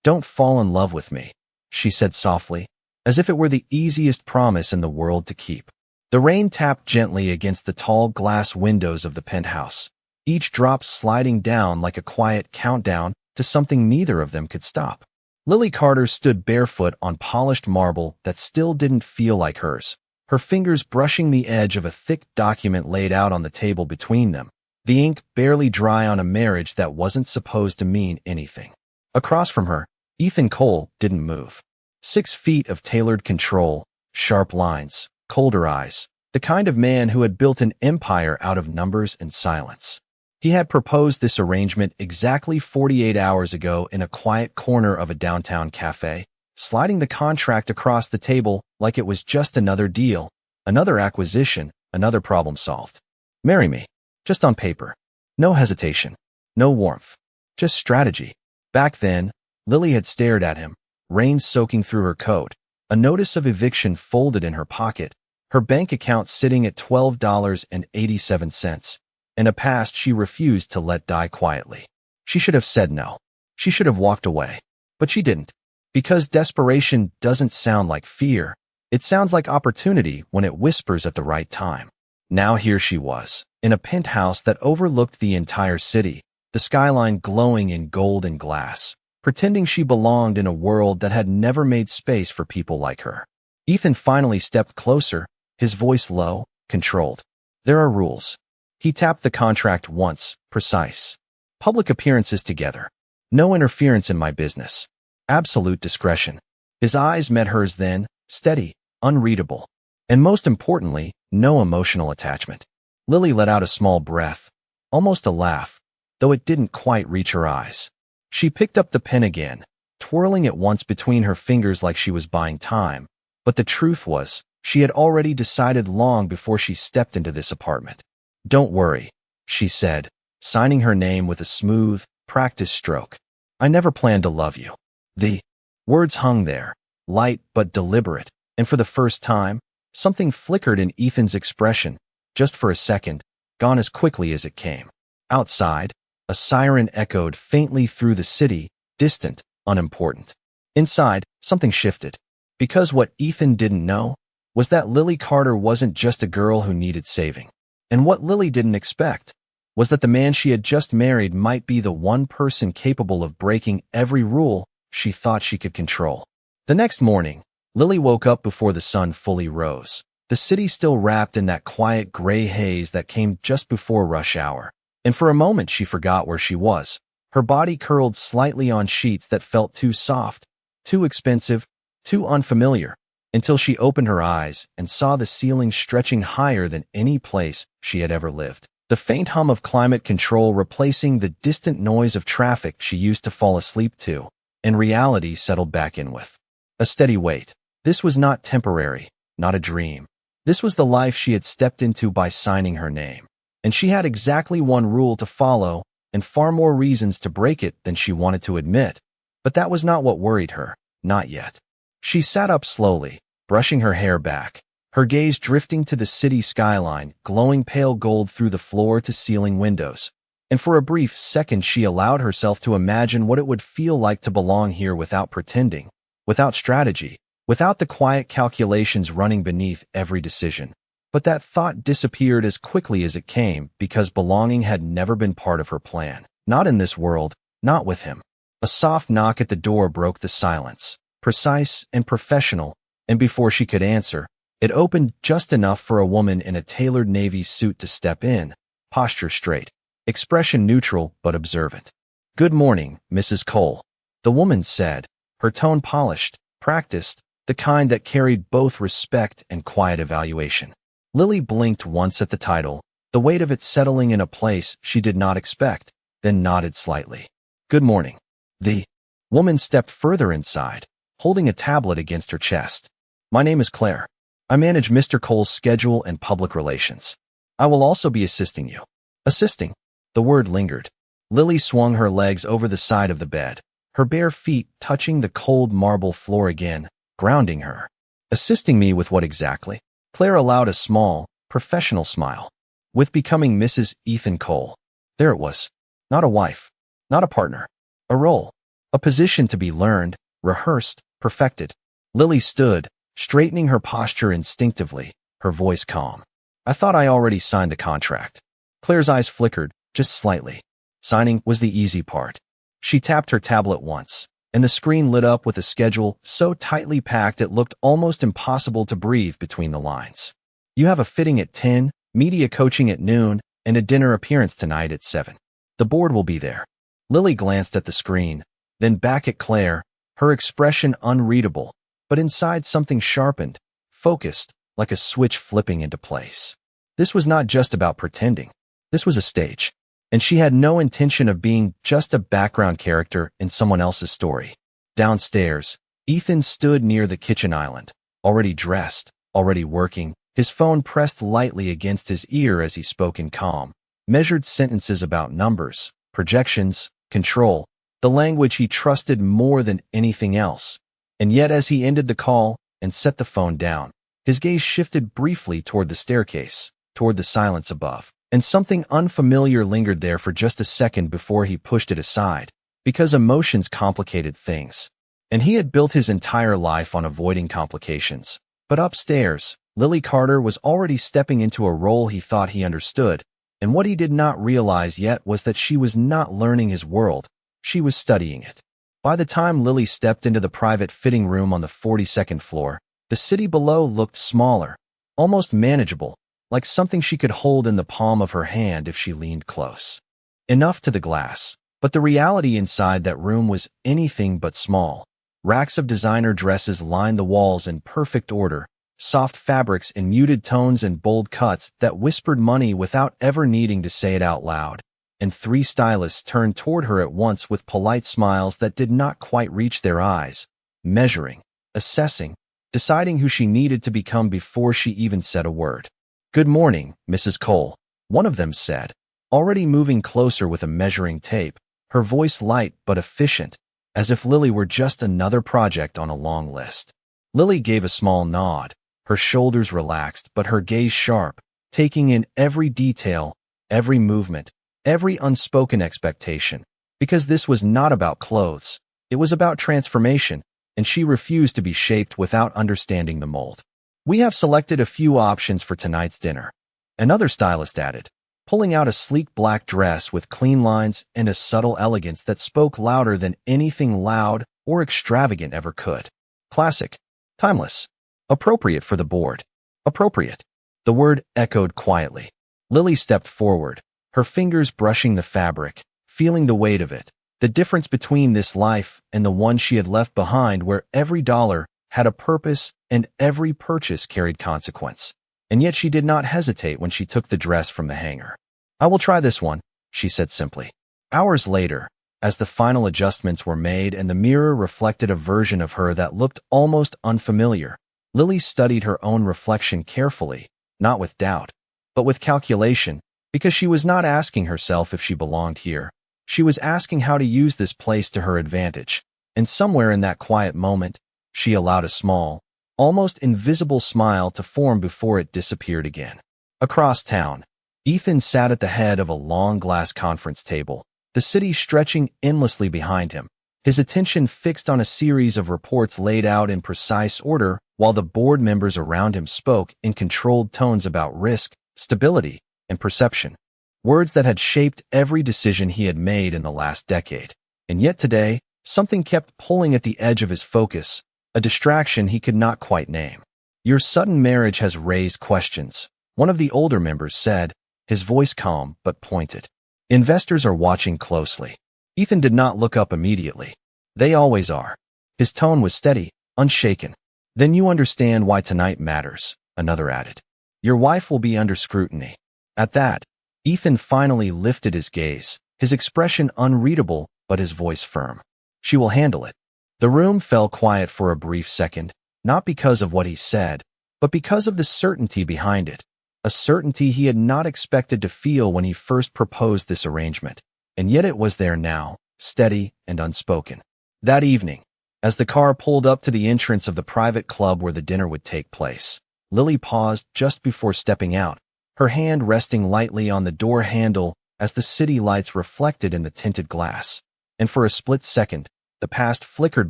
"Don't fall in love with me," she said softly, as if it were the easiest promise in the world to keep. The rain tapped gently against the tall glass windows of the penthouse, each drop sliding down like a quiet countdown to something neither of them could stop. Lily Carter stood barefoot on polished marble that still didn't feel like hers, her fingers brushing the edge of a thick document laid out on the table between them, the ink barely dry on a marriage that wasn't supposed to mean anything. Across from her, Ethan Cole didn't move. 6 feet of tailored control, sharp lines, colder eyes, the kind of man who had built an empire out of numbers and silence. He had proposed this arrangement exactly 48 hours ago in a quiet corner of a downtown cafe, sliding the contract across the table like it was just another deal, another acquisition, another problem solved. "Marry me." Just on paper. No hesitation. No warmth. Just strategy. Back then, Lily had stared at him, rain soaking through her coat, a notice of eviction folded in her pocket, her bank account sitting at $12.87, and a past she refused to let die quietly. She should have said no. She should have walked away. But she didn't. Because desperation doesn't sound like fear. It sounds like opportunity when it whispers at the right time. Now here she was, in a penthouse that overlooked the entire city, the skyline glowing in gold and glass, pretending she belonged in a world that had never made space for people like her. Ethan finally stepped closer, his voice low, controlled. "There are rules." He tapped the contract once, precise. "Public appearances together. No interference in my business. Absolute discretion." His eyes met hers then, steady, unreadable. And most importantly, no emotional attachment. Lily let out a small breath, almost a laugh, though it didn't quite reach her eyes. She picked up the pen again, twirling it once between her fingers like she was buying time. But the truth was, she had already decided long before she stepped into this apartment. "Don't worry," she said, signing her name with a smooth, practiced stroke. "I never planned to love you." The words hung there, light but deliberate, and for the first time, something flickered in Ethan's expression, just for a second, gone as quickly as it came. Outside, a siren echoed faintly through the city, distant, unimportant. Inside, something shifted. Because what Ethan didn't know was that Lily Carter wasn't just a girl who needed saving. And what Lily didn't expect was that the man she had just married might be the one person capable of breaking every rule she thought she could control. The next morning, Lily woke up before the sun fully rose, the city still wrapped in that quiet gray haze that came just before rush hour. And for a moment she forgot where she was. Her body curled slightly on sheets that felt too soft, too expensive, too unfamiliar, until she opened her eyes and saw the ceiling stretching higher than any place she had ever lived. The faint hum of climate control replacing the distant noise of traffic she used to fall asleep to, and reality settled back in with a steady weight. This was not temporary, not a dream. This was the life she had stepped into by signing her name. And she had exactly one rule to follow, and far more reasons to break it than she wanted to admit. But that was not what worried her, not yet. She sat up slowly, brushing her hair back, her gaze drifting to the city skyline, glowing pale gold through the floor-to-ceiling windows. And for a brief second she allowed herself to imagine what it would feel like to belong here without pretending, without strategy, without the quiet calculations running beneath every decision. But that thought disappeared as quickly as it came because belonging had never been part of her plan. Not in this world, not with him. A soft knock at the door broke the silence, precise and professional, and before she could answer, it opened just enough for a woman in a tailored navy suit to step in, posture straight, expression neutral but observant. "Good morning, Mrs. Cole," the woman said, her tone polished, practiced, the kind that carried both respect and quiet evaluation. Lily blinked once at the title, the weight of it settling in a place she did not expect, then nodded slightly. "Good morning." The woman stepped further inside, holding a tablet against her chest. "My name is Claire. I manage Mr. Cole's schedule and public relations. I will also be assisting you." Assisting? The word lingered. Lily swung her legs over the side of the bed, her bare feet touching the cold marble floor again, grounding her. "Assisting me with what exactly?" Claire allowed a small, professional smile. "With becoming Mrs. Ethan Cole." There it was. Not a wife. Not a partner. A role. A position to be learned, rehearsed, perfected. Lily stood, straightening her posture instinctively, her voice calm. I thought I already signed the contract. Claire's eyes flickered, just slightly. Signing was the easy part. She tapped her tablet once, and the screen lit up with a schedule so tightly packed it looked almost impossible to breathe between the lines. You have a fitting at 10, media coaching at noon, and a dinner appearance tonight at 7. The board will be there. Lily glanced at the screen, then back at Claire, her expression unreadable, but inside something sharpened, focused, like a switch flipping into place. This was not just about pretending. This was a stage, and she had no intention of being just a background character in someone else's story. Downstairs, Ethan stood near the kitchen island, already dressed, already working, his phone pressed lightly against his ear as he spoke in calm, measured sentences about numbers, projections, control, the language he trusted more than anything else. And yet as he ended the call and set the phone down, his gaze shifted briefly toward the staircase, toward the silence above, and something unfamiliar lingered there for just a second before he pushed it aside, because emotions complicated things. And he had built his entire life on avoiding complications. But upstairs, Lily Carter was already stepping into a role he thought he understood, and what he did not realize yet was that she was not learning his world, she was studying it. By the time Lily stepped into the private fitting room on the 42nd floor, the city below looked smaller, almost manageable, like something she could hold in the palm of her hand if she leaned close enough to the glass. But the reality inside that room was anything but small. Racks of designer dresses lined the walls in perfect order, soft fabrics in muted tones and bold cuts that whispered money without ever needing to say it out loud. And 3 stylists turned toward her at once with polite smiles that did not quite reach their eyes, measuring, assessing, deciding who she needed to become before she even said a word. "Good morning, Mrs. Cole," one of them said, already moving closer with a measuring tape, her voice light but efficient, as if Lily were just another project on a long list. Lily gave a small nod, her shoulders relaxed but her gaze sharp, taking in every detail, every movement, every unspoken expectation, because this was not about clothes, it was about transformation, and she refused to be shaped without understanding the mold. "We have selected a few options for tonight's dinner," another stylist added, pulling out a sleek black dress with clean lines and a subtle elegance that spoke louder than anything loud or extravagant ever could. Classic, timeless, appropriate for the board. Appropriate. The word echoed quietly. Lily stepped forward, her fingers brushing the fabric, feeling the weight of it, the difference between this life and the one she had left behind, where every dollar had a purpose and every purchase carried consequence. And yet she did not hesitate when she took the dress from the hanger. "I will try this one," she said simply. Hours later, as the final adjustments were made and the mirror reflected a version of her that looked almost unfamiliar, Lily studied her own reflection carefully, not with doubt, but with calculation, because she was not asking herself if she belonged here. She was asking how to use this place to her advantage. And somewhere in that quiet moment, she allowed a small, almost invisible smile to form before it disappeared again. Across town, Ethan sat at the head of a long glass conference table, the city stretching endlessly behind him, his attention fixed on a series of reports laid out in precise order while the board members around him spoke in controlled tones about risk, stability, and perception, words that had shaped every decision he had made in the last decade. And yet today, something kept pulling at the edge of his focus, a distraction he could not quite name. "Your sudden marriage has raised questions," one of the older members said, his voice calm but pointed. "Investors are watching closely." Ethan did not look up immediately. "They always are." His tone was steady, unshaken. "Then you understand why tonight matters," another added. "Your wife will be under scrutiny." At that, Ethan finally lifted his gaze, his expression unreadable but his voice firm. "She will handle it." The room fell quiet for a brief second, not because of what he said, but because of the certainty behind it, a certainty he had not expected to feel when he first proposed this arrangement, and yet it was there now, steady and unspoken. That evening, as the car pulled up to the entrance of the private club where the dinner would take place, Lily paused just before stepping out, her hand resting lightly on the door handle as the city lights reflected in the tinted glass. And for a split second, The past flickered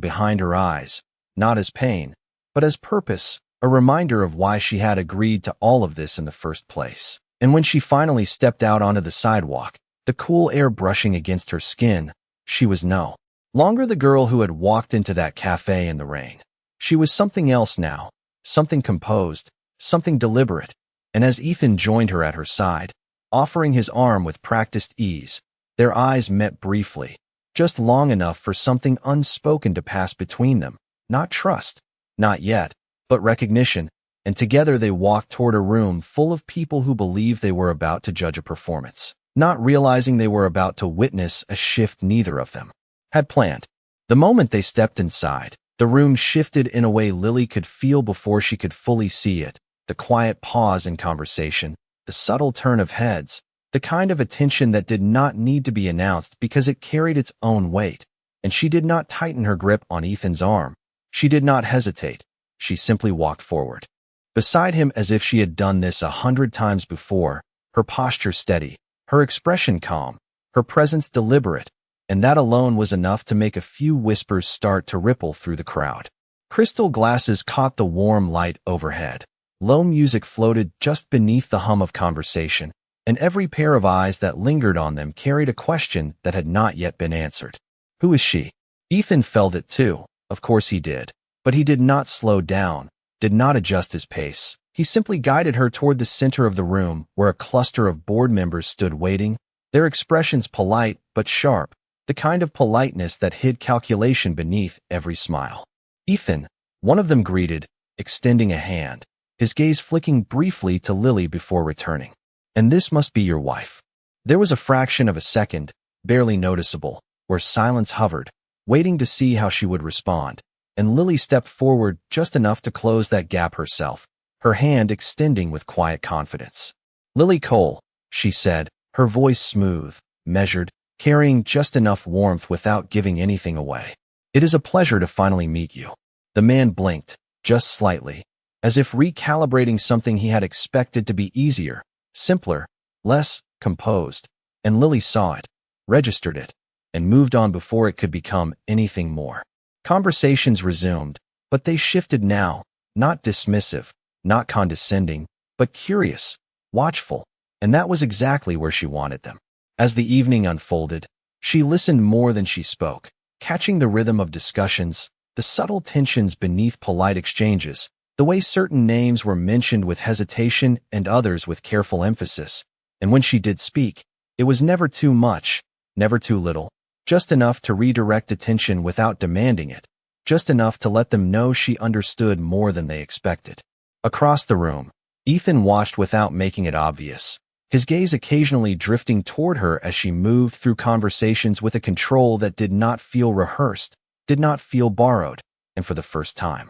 behind her eyes, not as pain, but as purpose, a reminder of why she had agreed to all of this in the first place. And when she finally stepped out onto the sidewalk, the cool air brushing against her skin, she was no longer the girl who had walked into that cafe in the rain. She was something else now, something composed, something deliberate. And as Ethan joined her at her side, offering his arm with practiced ease, their eyes met briefly, just long enough for something unspoken to pass between them. Not trust, not yet, but recognition, and together they walked toward a room full of people who believed they were about to judge a performance, not realizing they were about to witness a shift neither of them had planned. The moment they stepped inside, the room shifted in a way Lily could feel before she could fully see it. The quiet pause in conversation, the subtle turn of heads, the kind of attention that did not need to be announced because it carried its own weight. And she did not tighten her grip on Ethan's arm. She did not hesitate. She simply walked forward, beside him as if she had done this 100 times before, her posture steady, her expression calm, her presence deliberate, and that alone was enough to make a few whispers start to ripple through the crowd. Crystal glasses caught the warm light overhead. Low music floated just beneath the hum of conversation, and every pair of eyes that lingered on them carried a question that had not yet been answered. Who is she? Ethan felt it too. Of course he did. But he did not slow down, did not adjust his pace. He simply guided her toward the center of the room where a cluster of board members stood waiting, their expressions polite but sharp, the kind of politeness that hid calculation beneath every smile. Ethan, one of them greeted, extending a hand, his gaze flicking briefly to Lily before returning. And this must be your wife. There was a fraction of a second, barely noticeable, where silence hovered, waiting to see how she would respond, and Lily stepped forward just enough to close that gap herself, her hand extending with quiet confidence. Lily Cole, she said, her voice smooth, measured, carrying just enough warmth without giving anything away. It is a pleasure to finally meet you. The man blinked, just slightly, as if recalibrating something he had expected to be easier, simpler, less composed, and Lily saw it, registered it, and moved on before it could become anything more. Conversations resumed, but they shifted now, not dismissive, not condescending, but curious, watchful, and that was exactly where she wanted them. As the evening unfolded, she listened more than she spoke, catching the rhythm of discussions, the subtle tensions beneath polite exchanges, the way certain names were mentioned with hesitation and others with careful emphasis. And when she did speak, it was never too much, never too little, just enough to redirect attention without demanding it, just enough to let them know she understood more than they expected. Across the room, Ethan watched without making it obvious, his gaze occasionally drifting toward her as she moved through conversations with a control that did not feel rehearsed, did not feel borrowed, and for the first time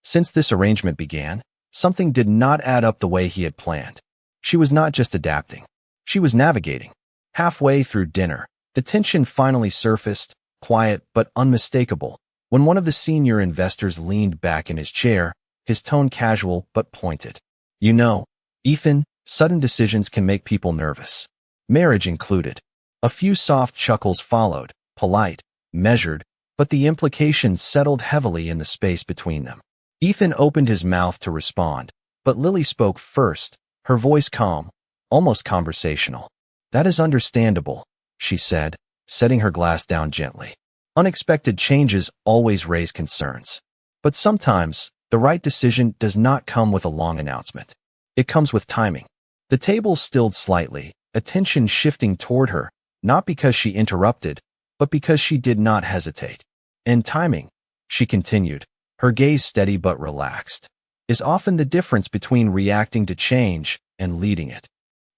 since this arrangement began, something did not add up the way he had planned. She was not just adapting. She was navigating. Halfway through dinner, the tension finally surfaced, quiet but unmistakable, when one of the senior investors leaned back in his chair, his tone casual but pointed. You know, Ethan, sudden decisions can make people nervous. Marriage included. A few soft chuckles followed, polite, measured, but the implications settled heavily in the space between them. Ethan opened his mouth to respond, but Lily spoke first, her voice calm, almost conversational. That is understandable, she said, setting her glass down gently. Unexpected changes always raise concerns. But sometimes, the right decision does not come with a long announcement. It comes with timing. The table stilled slightly, attention shifting toward her, not because she interrupted, but because she did not hesitate. And timing, she continued, her gaze steady but relaxed, is often the difference between reacting to change and leading it.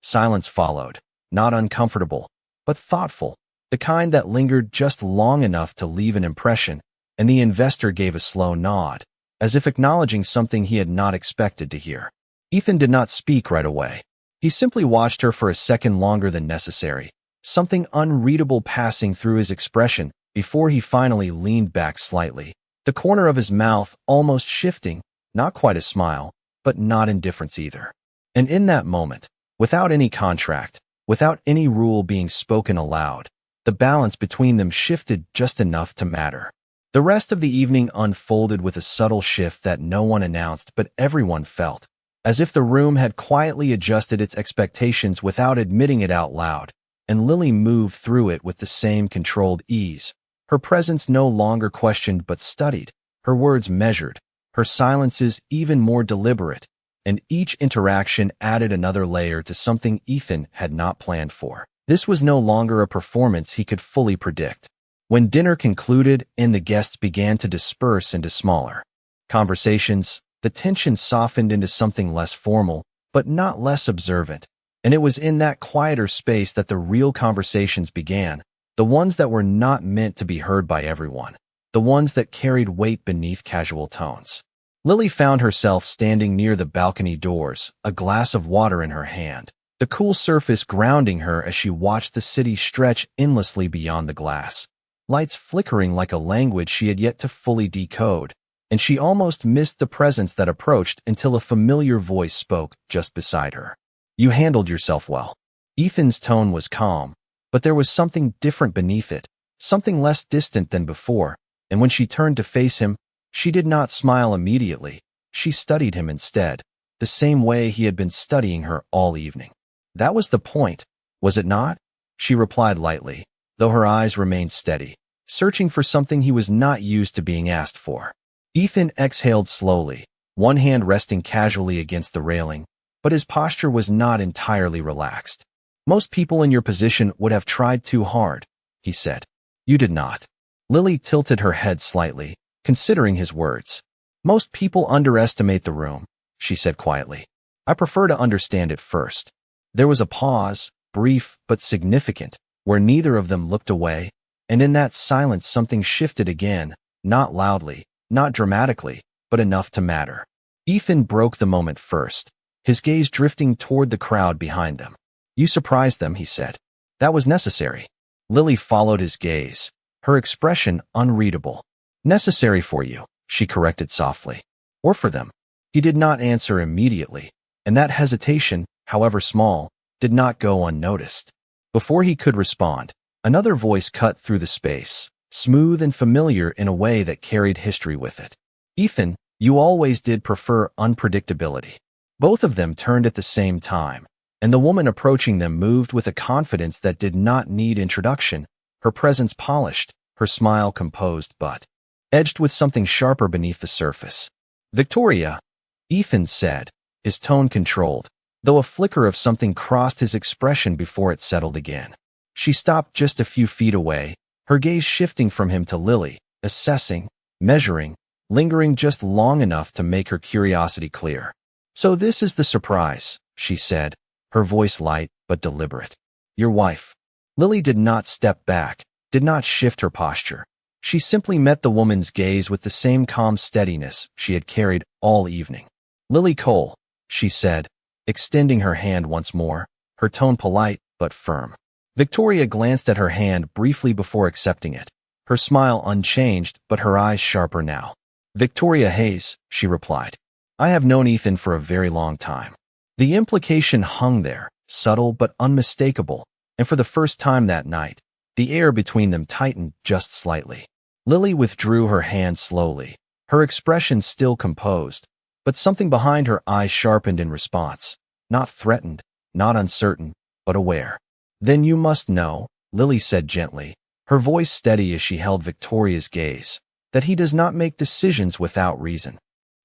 Silence followed, not uncomfortable, but thoughtful, the kind that lingered just long enough to leave an impression, and the investor gave a slow nod, as if acknowledging something he had not expected to hear. Ethan did not speak right away. He simply watched her for a second longer than necessary, something unreadable passing through his expression before he finally leaned back slightly, the corner of his mouth almost shifting, not quite a smile, but not indifference either. And in that moment, without any contract, without any rule being spoken aloud, the balance between them shifted just enough to matter. The rest of the evening unfolded with a subtle shift that no one announced but everyone felt, as if the room had quietly adjusted its expectations without admitting it out loud, and Lily moved through it with the same controlled ease. Her presence no longer questioned but studied, her words measured, her silences even more deliberate, and each interaction added another layer to something Ethan had not planned for. This was no longer a performance he could fully predict. When dinner concluded and the guests began to disperse into smaller conversations, the tension softened into something less formal, but not less observant, and it was in that quieter space that the real conversations began, the ones that were not meant to be heard by everyone, the ones that carried weight beneath casual tones. Lily found herself standing near the balcony doors, a glass of water in her hand, the cool surface grounding her as she watched the city stretch endlessly beyond the glass, lights flickering like a language she had yet to fully decode, and she almost missed the presence that approached until a familiar voice spoke just beside her. "You handled yourself well." Ethan's tone was calm, but there was something different beneath it, something less distant than before, and when she turned to face him, she did not smile immediately. She studied him instead, the same way he had been studying her all evening. "That was the point, was it not?" she replied lightly, though her eyes remained steady, searching for something he was not used to being asked for. Ethan exhaled slowly, one hand resting casually against the railing, but his posture was not entirely relaxed. "Most people in your position would have tried too hard," he said. "You did not." Lily tilted her head slightly, considering his words. "Most people underestimate the room," she said quietly. "I prefer to understand it first." There was a pause, brief but significant, where neither of them looked away, and in that silence something shifted again, not loudly, not dramatically, but enough to matter. Ethan broke the moment first, his gaze drifting toward the crowd behind them. "You surprised them," he said. "That was necessary." Lily followed his gaze, her expression unreadable. "Necessary for you," she corrected softly. "Or for them." He did not answer immediately, and that hesitation, however small, did not go unnoticed. Before he could respond, another voice cut through the space, smooth and familiar in a way that carried history with it. "Ethan, you always did prefer unpredictability." Both of them turned at the same time, and the woman approaching them moved with a confidence that did not need introduction, her presence polished, her smile composed but edged with something sharper beneath the surface. "Victoria," Ethan said, his tone controlled, though a flicker of something crossed his expression before it settled again. She stopped just a few feet away, her gaze shifting from him to Lily, assessing, measuring, lingering just long enough to make her curiosity clear. "So this is the surprise," she said, her voice light but deliberate. "Your wife." Lily did not step back, did not shift her posture. She simply met the woman's gaze with the same calm steadiness she had carried all evening. "Lily Cole," she said, extending her hand once more, her tone polite but firm. Victoria glanced at her hand briefly before accepting it, her smile unchanged but her eyes sharper now. "Victoria Hayes," she replied. "I have known Ethan for a very long time." The implication hung there, subtle but unmistakable, and for the first time that night, the air between them tightened just slightly. Lily withdrew her hand slowly, her expression still composed, but something behind her eyes sharpened in response, not threatened, not uncertain, but aware. "Then you must know," Lily said gently, her voice steady as she held Victoria's gaze, "that he does not make decisions without reason."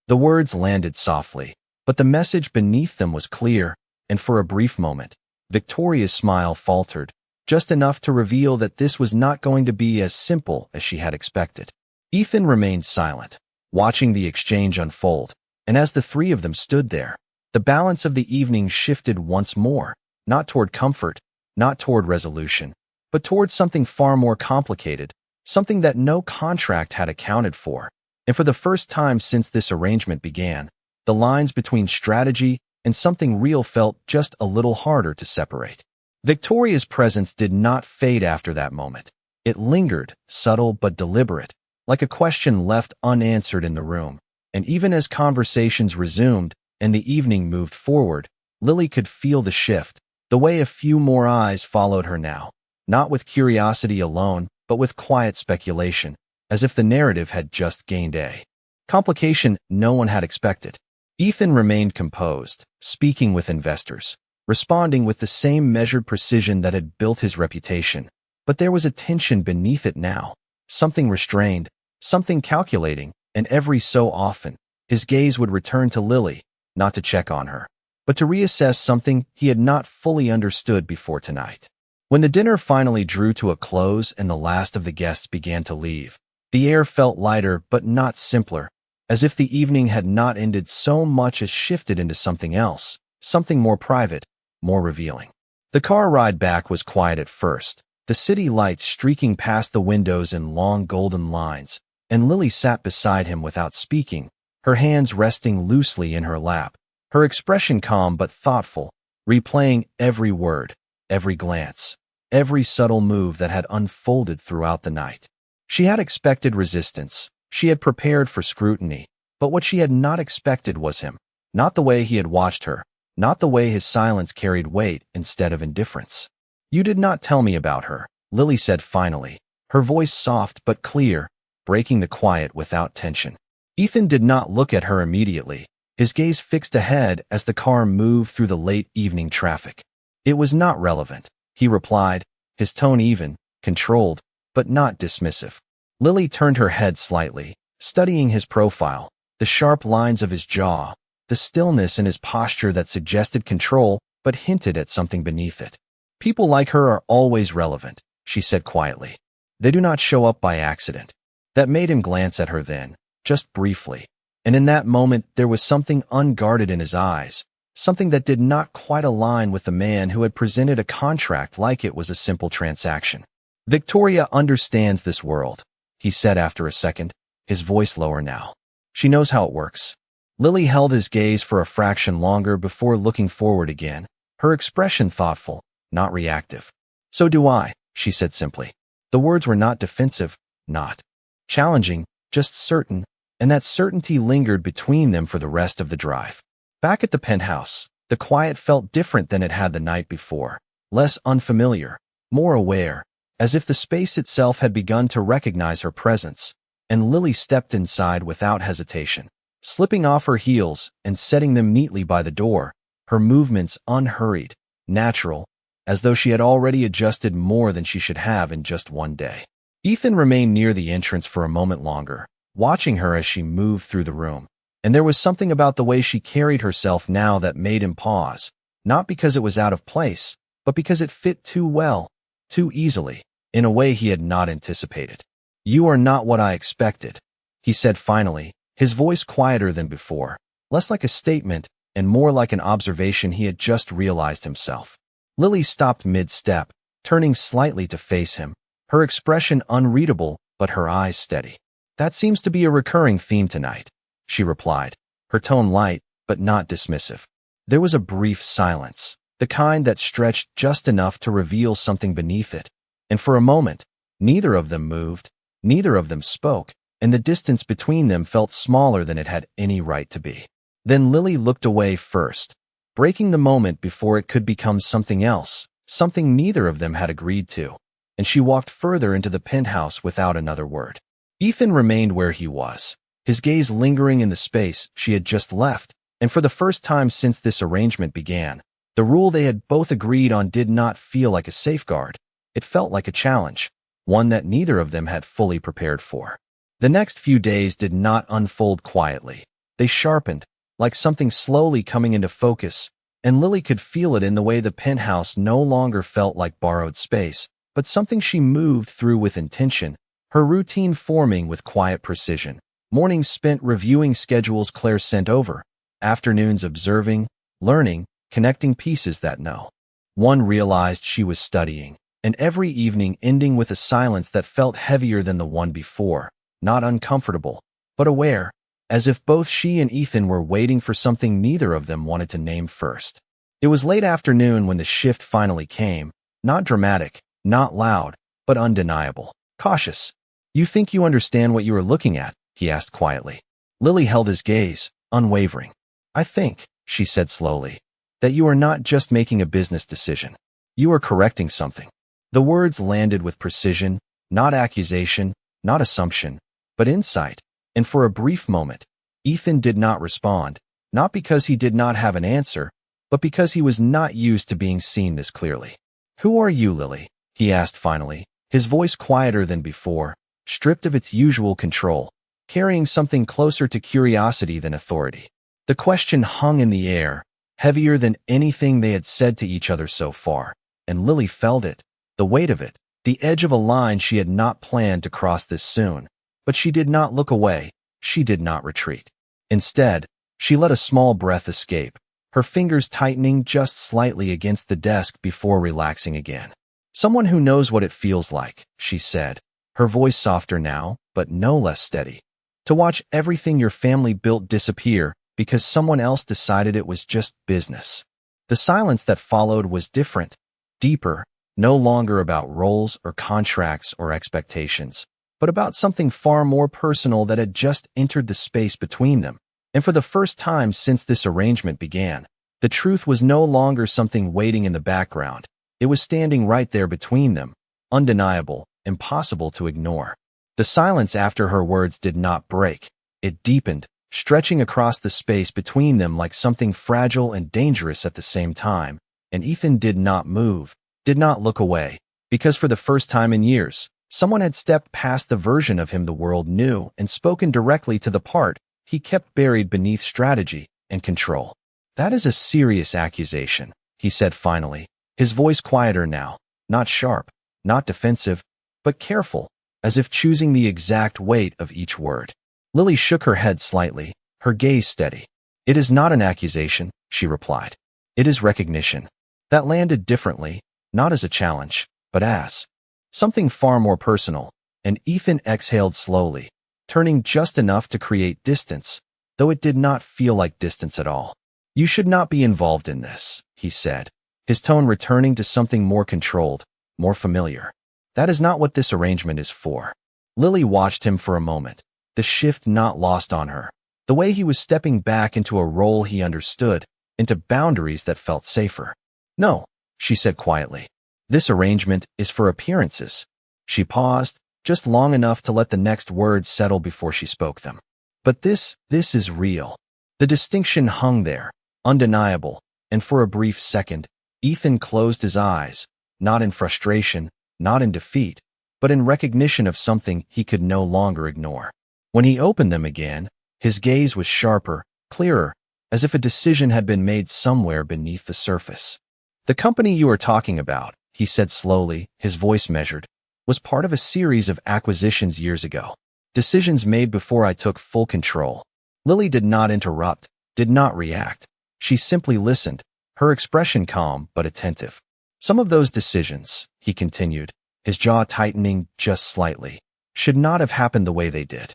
The words landed softly, but the message beneath them was clear, and for a brief moment, Victoria's smile faltered, just enough to reveal that this was not going to be as simple as she had expected. Ethan remained silent, watching the exchange unfold, and as the three of them stood there, the balance of the evening shifted once more, not toward comfort, not toward resolution, but toward something far more complicated, something that no contract had accounted for, and for the first time since this arrangement began, the lines between strategy and something real felt just a little harder to separate. Victoria's presence did not fade after that moment. It lingered, subtle but deliberate, like a question left unanswered in the room, and even as conversations resumed and the evening moved forward, Lily could feel the shift, the way a few more eyes followed her now, not with curiosity alone, but with quiet speculation, as if the narrative had just gained a complication no one had expected. Ethan remained composed, speaking with investors, responding with the same measured precision that had built his reputation. But there was a tension beneath it now, something restrained, something calculating, and every so often, his gaze would return to Lily, not to check on her, but to reassess something he had not fully understood before tonight. When the dinner finally drew to a close and the last of the guests began to leave, the air felt lighter but not simpler, as if the evening had not ended so much as shifted into something else, something more private, more revealing. The car ride back was quiet at first, the city lights streaking past the windows in long golden lines, and Lily sat beside him without speaking, her hands resting loosely in her lap, her expression calm but thoughtful, replaying every word, every glance, every subtle move that had unfolded throughout the night. She had expected resistance, she had prepared for scrutiny, but what she had not expected was him, not the way he had watched her, not the way his silence carried weight instead of indifference. "You did not tell me about her," Lily said finally, her voice soft but clear, breaking the quiet without tension. Ethan did not look at her immediately, his gaze fixed ahead as the car moved through the late evening traffic. "It was not relevant," he replied, his tone even, controlled, but not dismissive. Lily turned her head slightly, studying his profile, the sharp lines of his jaw, the stillness in his posture that suggested control but hinted at something beneath it. "People like her are always relevant," she said quietly. "They do not show up by accident." That made him glance at her then, just briefly, and in that moment there was something unguarded in his eyes, something that did not quite align with the man who had presented a contract like it was a simple transaction. "Victoria understands this world," he said after a second, his voice lower now. "She knows how it works." Lily held his gaze for a fraction longer before looking forward again, her expression thoughtful, not reactive. "So do I," she said simply. The words were not defensive, not challenging, just certain, and that certainty lingered between them for the rest of the drive. Back at the penthouse, the quiet felt different than it had the night before, less unfamiliar, more aware, as if the space itself had begun to recognize her presence, and Lily stepped inside without hesitation, slipping off her heels and setting them neatly by the door, her movements unhurried, natural, as though she had already adjusted more than she should have in just one day. Ethan remained near the entrance for a moment longer, watching her as she moved through the room, and there was something about the way she carried herself now that made him pause, not because it was out of place, but because it fit too well, too easily, in a way he had not anticipated. "You are not what I expected," he said finally, his voice quieter than before, less like a statement and more like an observation he had just realized himself. Lily stopped mid-step, turning slightly to face him, her expression unreadable but her eyes steady. "That seems to be a recurring theme tonight," she replied, her tone light but not dismissive. There was a brief silence, the kind that stretched just enough to reveal something beneath it, and for a moment, neither of them moved, neither of them spoke, and the distance between them felt smaller than it had any right to be. Then Lily looked away first, breaking the moment before it could become something else, something neither of them had agreed to, and she walked further into the penthouse without another word. Ethan remained where he was, his gaze lingering in the space she had just left, and for the first time since this arrangement began, the rule they had both agreed on did not feel like a safeguard. It felt like a challenge, one that neither of them had fully prepared for. The next few days did not unfold quietly. They sharpened, like something slowly coming into focus, and Lily could feel it in the way the penthouse no longer felt like borrowed space, but something she moved through with intention, her routine forming with quiet precision. Mornings spent reviewing schedules Claire sent over, afternoons observing, learning, connecting pieces that no one realized she was studying, and every evening ending with a silence that felt heavier than the one before, not uncomfortable, but aware, as if both she and Ethan were waiting for something neither of them wanted to name first. It was late afternoon when the shift finally came, not dramatic, not loud, but undeniable. "Cautious. You think you understand what you are looking at?" he asked quietly. Lily held his gaze, unwavering. "I think," she said slowly, "that you are not just making a business decision. You are correcting something." The words landed with precision, not accusation, not assumption, but insight. And for a brief moment, Ethan did not respond, not because he did not have an answer, but because he was not used to being seen this clearly. "Who are you, Lily?" he asked finally, his voice quieter than before, stripped of its usual control, carrying something closer to curiosity than authority. The question hung in the air, heavier than anything they had said to each other so far, and Lily felt it, the weight of it, the edge of a line she had not planned to cross this soon. But she did not look away, she did not retreat. Instead, she let a small breath escape, her fingers tightening just slightly against the desk before relaxing again. "Someone who knows what it feels like," she said, her voice softer now, but no less steady. "To watch everything your family built disappear because someone else decided it was just business." The silence that followed was different, deeper, no longer about roles or contracts or expectations, but about something far more personal that had just entered the space between them. And for the first time since this arrangement began, the truth was no longer something waiting in the background. It was standing right there between them, undeniable, impossible to ignore. The silence after her words did not break. It deepened, stretching across the space between them like something fragile and dangerous at the same time. And Ethan did not move, did not look away, because for the first time in years, someone had stepped past the version of him the world knew and spoken directly to the part he kept buried beneath strategy and control. "That is a serious accusation," he said finally, his voice quieter now, not sharp, not defensive, but careful, as if choosing the exact weight of each word. Lily shook her head slightly, her gaze steady. "It is not an accusation," she replied. "It is recognition." That landed differently, not as a challenge, but as something far more personal, and Ethan exhaled slowly, turning just enough to create distance, though it did not feel like distance at all. "You should not be involved in this," he said, his tone returning to something more controlled, more familiar. "That is not what this arrangement is for." Lily watched him for a moment, the shift not lost on her, the way he was stepping back into a role he understood, into boundaries that felt safer. "No," she said quietly. "This arrangement is for appearances." She paused, just long enough to let the next words settle before she spoke them. "But this is real." The distinction hung there, undeniable, and for a brief second, Ethan closed his eyes, not in frustration, not in defeat, but in recognition of something he could no longer ignore. When he opened them again, his gaze was sharper, clearer, as if a decision had been made somewhere beneath the surface. "The company you are talking about," he said slowly, his voice measured, "was part of a series of acquisitions years ago. Decisions made before I took full control." Lily did not interrupt, did not react. She simply listened, her expression calm but attentive. "Some of those decisions," he continued, his jaw tightening just slightly, "should not have happened the way they did."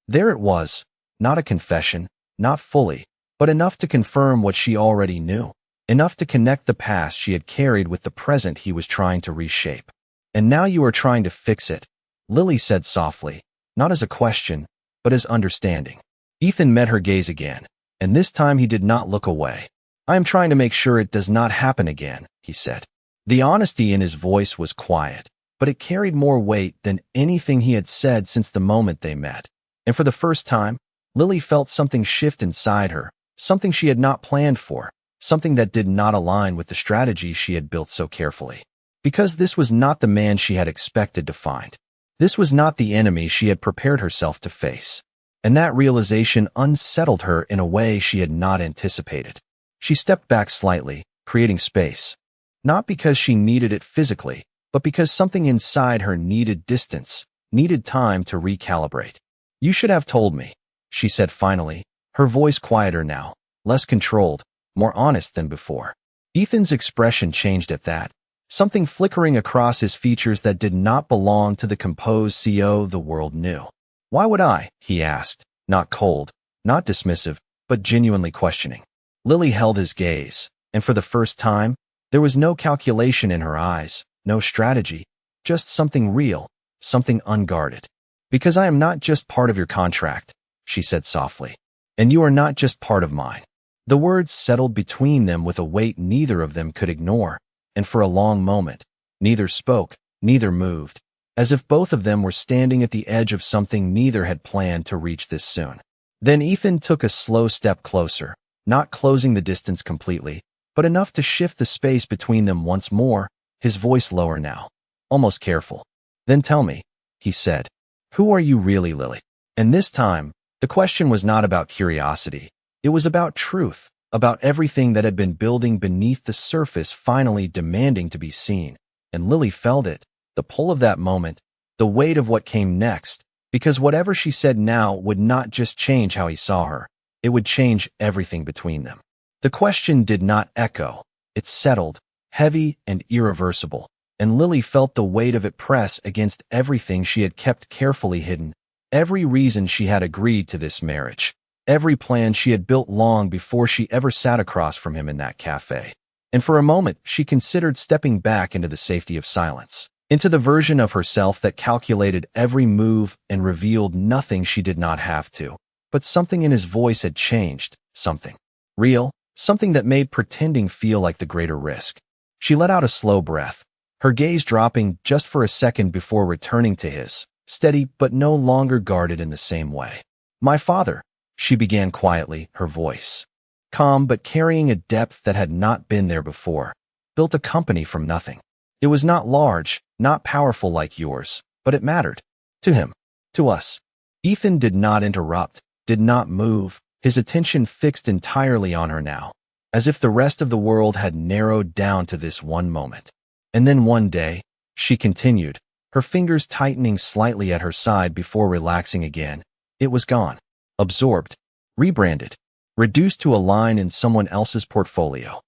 There it was, not a confession, not fully, but enough to confirm what she already knew, enough to connect the past she had carried with the present he was trying to reshape. "And now you are trying to fix it," Lily said softly, not as a question, but as understanding. Ethan met her gaze again, and this time he did not look away. "I am trying to make sure it does not happen again," he said. The honesty in his voice was quiet, but it carried more weight than anything he had said since the moment they met. And for the first time, Lily felt something shift inside her, something she had not planned for, something that did not align with the strategy she had built so carefully. Because this was not the man she had expected to find. This was not the enemy she had prepared herself to face. And that realization unsettled her in a way she had not anticipated. She stepped back slightly, creating space. Not because she needed it physically, but because something inside her needed distance, needed time to recalibrate. "You should have told me," she said finally, her voice quieter now, less controlled, more honest than before. Ethan's expression changed at that, something flickering across his features that did not belong to the composed CEO the world knew. "Why would I?" he asked, not cold, not dismissive, but genuinely questioning. Lily held his gaze, and for the first time, there was no calculation in her eyes, no strategy, just something real, something unguarded. "Because I am not just part of your contract," she said softly, "and you are not just part of mine." The words settled between them with a weight neither of them could ignore, and for a long moment, neither spoke, neither moved, as if both of them were standing at the edge of something neither had planned to reach this soon. Then Ethan took a slow step closer, not closing the distance completely, but enough to shift the space between them once more, his voice lower now, almost careful. "Then tell me," he said, "who are you really, Lily?" And this time, the question was not about curiosity. It was about truth, about everything that had been building beneath the surface finally demanding to be seen. And Lily felt it, the pull of that moment, the weight of what came next, because whatever she said now would not just change how he saw her, it would change everything between them. The question did not echo. It settled, heavy and irreversible, and Lily felt the weight of it press against everything she had kept carefully hidden, every reason she had agreed to this marriage, every plan she had built long before she ever sat across from him in that cafe. And for a moment, she considered stepping back into the safety of silence, into the version of herself that calculated every move and revealed nothing she did not have to. But something in his voice had changed, something real, something that made pretending feel like the greater risk. She let out a slow breath, her gaze dropping just for a second before returning to his, steady but no longer guarded in the same way. "My father," she began quietly, her voice calm but carrying a depth that had not been there before, "built a company from nothing. It was not large, not powerful like yours, but it mattered. To him. To us." Ethan did not interrupt, did not move, his attention fixed entirely on her now, as if the rest of the world had narrowed down to this one moment. "And then one day," she continued, her fingers tightening slightly at her side before relaxing again, "it was gone. Absorbed. Rebranded. Reduced to a line in someone else's portfolio."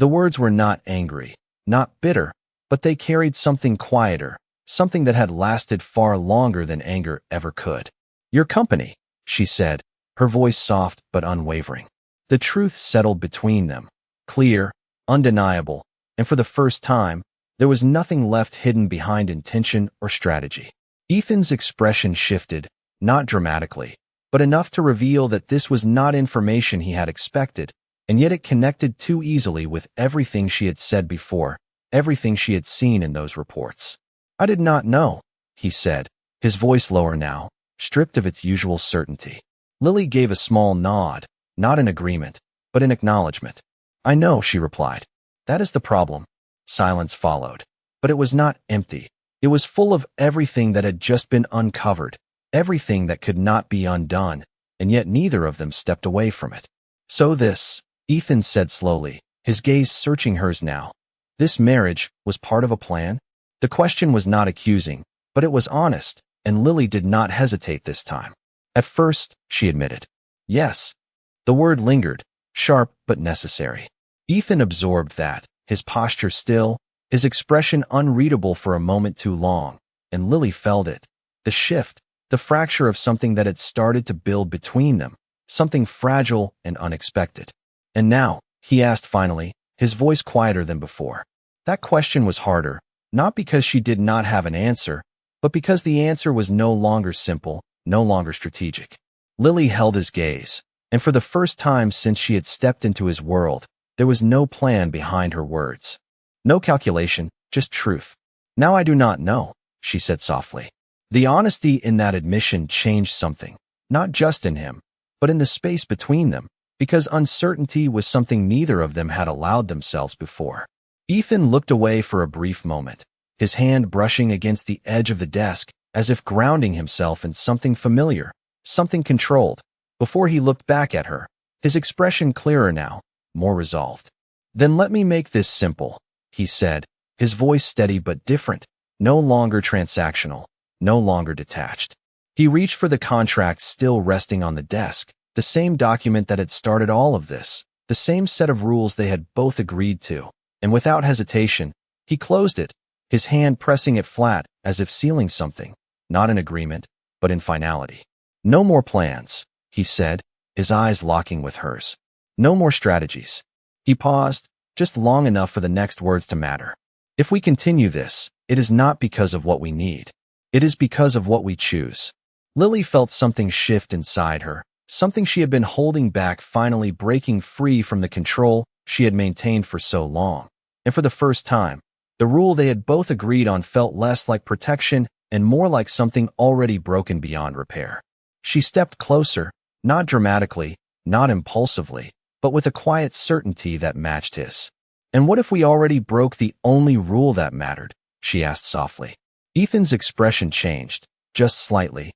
The words were not angry, not bitter, but they carried something quieter, something that had lasted far longer than anger ever could. "Your company," she said, her voice soft but unwavering. The truth settled between them, clear, undeniable, and for the first time, there was nothing left hidden behind intention or strategy. Ethan's expression shifted, not dramatically, but enough to reveal that this was not information he had expected, and yet it connected too easily with everything she had said before, everything she had seen in those reports. "I did not know," he said, his voice lower now, stripped of its usual certainty. Lily gave a small nod, not in agreement, but in acknowledgement. "I know," she replied. "That is the problem." Silence followed, but it was not empty. It was full of everything that had just been uncovered, everything that could not be undone, and yet neither of them stepped away from it. "So this," Ethan said slowly, his gaze searching hers now, "this marriage was part of a plan?" The question was not accusing, but it was honest, and Lily did not hesitate this time. "At first," she admitted. "Yes." The word lingered, sharp but necessary. Ethan absorbed that, his posture still, his expression unreadable for a moment too long, and Lily felt it. The shift, the fracture of something that had started to build between them, something fragile and unexpected. "And now," he asked finally, his voice quieter than before. That question was harder, not because she did not have an answer, but because the answer was no longer simple, no longer strategic. Lily held his gaze, and for the first time since she had stepped into his world, there was no plan behind her words. No calculation, just truth. "Now I do not know," she said softly. The honesty in that admission changed something, not just in him, but in the space between them, because uncertainty was something neither of them had allowed themselves before. Ethan looked away for a brief moment, his hand brushing against the edge of the desk, as if grounding himself in something familiar, something controlled, before he looked back at her, his expression clearer now, more resolved. "Then let me make this simple," he said, his voice steady but different, no longer transactional, no longer detached. He reached for the contract still resting on the desk, the same document that had started all of this, the same set of rules they had both agreed to, and without hesitation, he closed it, his hand pressing it flat as if sealing something, not in agreement, but in finality. "No more plans," he said, his eyes locking with hers. "No more strategies." He paused, just long enough for the next words to matter. "If we continue this, it is not because of what we need. It is because of what we choose." Lily felt something shift inside her, something she had been holding back finally breaking free from the control she had maintained for so long. And for the first time, the rule they had both agreed on felt less like protection and more like something already broken beyond repair. She stepped closer, not dramatically, not impulsively, but with a quiet certainty that matched his. "And what if we already broke the only rule that mattered?" she asked softly. Ethan's expression changed, just slightly,